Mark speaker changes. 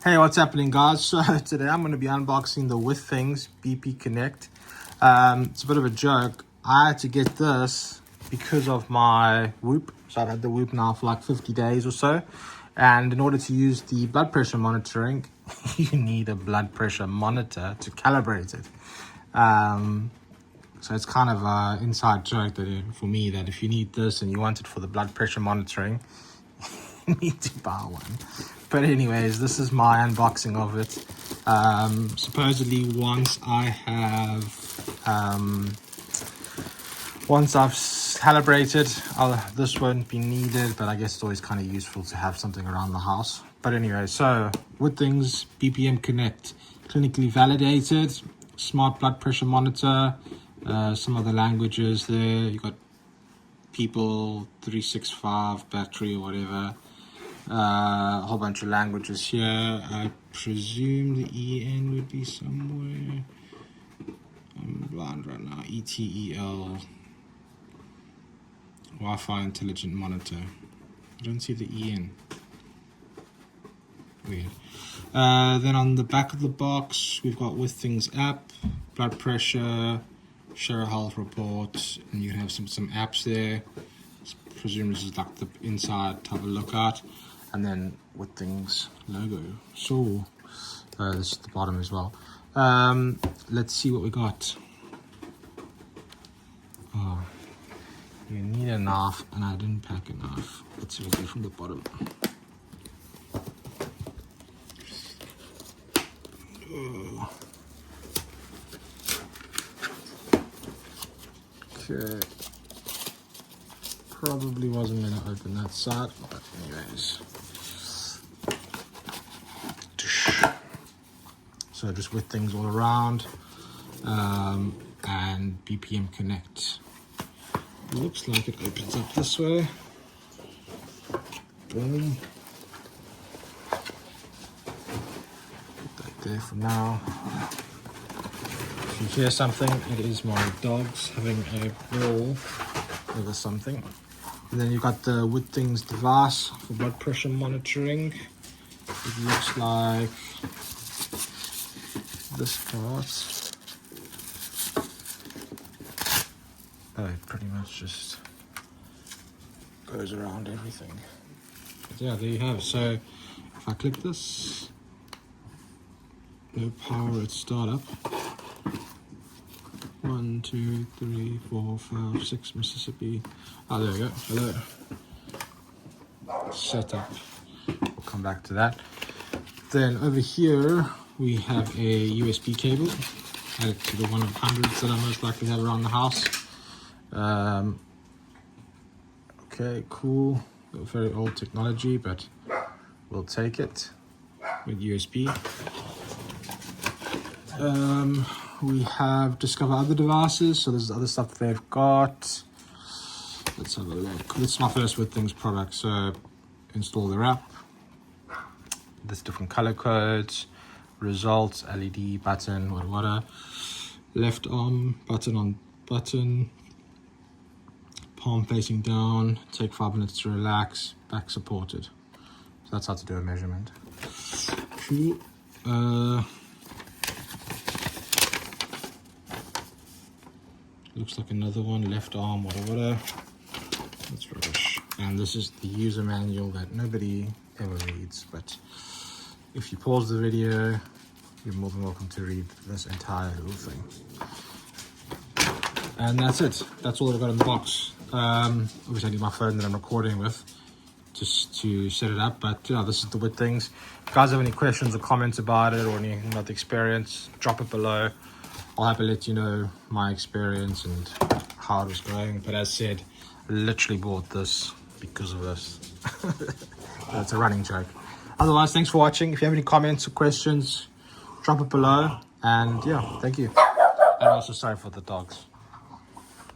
Speaker 1: Hey, what's happening, guys? So today I'm going to be unboxing the Withings BP Connect. It's a bit of a joke. I had to get this because of my Whoop. So I've had the Whoop now for like 50 days or so. And in order to use the blood pressure monitoring, you need a blood pressure monitor to calibrate it. So it's kind of an inside joke that for me, that if you need this and you want it for the blood pressure monitoring, you need to buy one. But anyways, this is my unboxing of it. Supposedly once I've calibrated, this won't be needed, but I guess it's always kind of useful to have something around the house. But anyway, so Withings BPM Connect, clinically validated, smart blood pressure monitor, some other languages there. You got people 365 battery or whatever. A whole bunch of languages here. I presume the EN would be somewhere. I'm blind right now. ETEL. Wi-Fi intelligent monitor. I don't see the EN. Weird. Then on the back of the box, we've got Withings app, blood pressure, share a health report, and you have some apps there. I presume this is like the inside to have a look at. And then Withings logo. So this is the bottom as well. Let's see what we got. Oh, you need a knife, and I didn't pack a knife. Let's see what we get from the bottom. Oh. Okay. Probably wasn't going to open that side, but anyways. So just Withings all around, and BPM Connect. Looks like it opens up this way. Boom. Put that there for now. If you hear something, it is my dogs having a brawl over something. And then you've got the Withings device for blood pressure monitoring. It looks like this part. Oh, it pretty much just goes around everything. But yeah, there you have it. So if I click this, no power at startup. 1, 2, 3, 4, 5, 6 Mississippi. Oh, there we go. Hello. Setup. We'll come back to that. Then over here we have a USB cable added to the one of hundreds that I most likely have around the house. Okay, cool. Very old technology, but we'll take it with USB. We have discover other devices, so there's other stuff they've got. Let's have a look. This is my first Withings product, so install their app. There's different color codes, results, LED, button, whatever. Left arm, button on button, palm facing down, take 5 minutes to relax, back supported. So that's how to do a measurement. Cool. Looks like another one, left arm, whatever. That's rubbish. And this is the user manual that nobody ever reads, but if you pause the video, you're more than welcome to read this entire little thing. And that's it. That's all I've got in the box. Obviously I need my phone that I'm recording with just to set it up, but yeah, this is the Withings. If you guys have any questions or comments about it or anything about the experience, drop it below. I'll happily let you know my experience and how it was going. But as said, I literally bought this because of this. It's a running joke. Otherwise, thanks for watching. If you have any comments or questions, drop it below. And yeah, thank you. And also sorry for the dogs.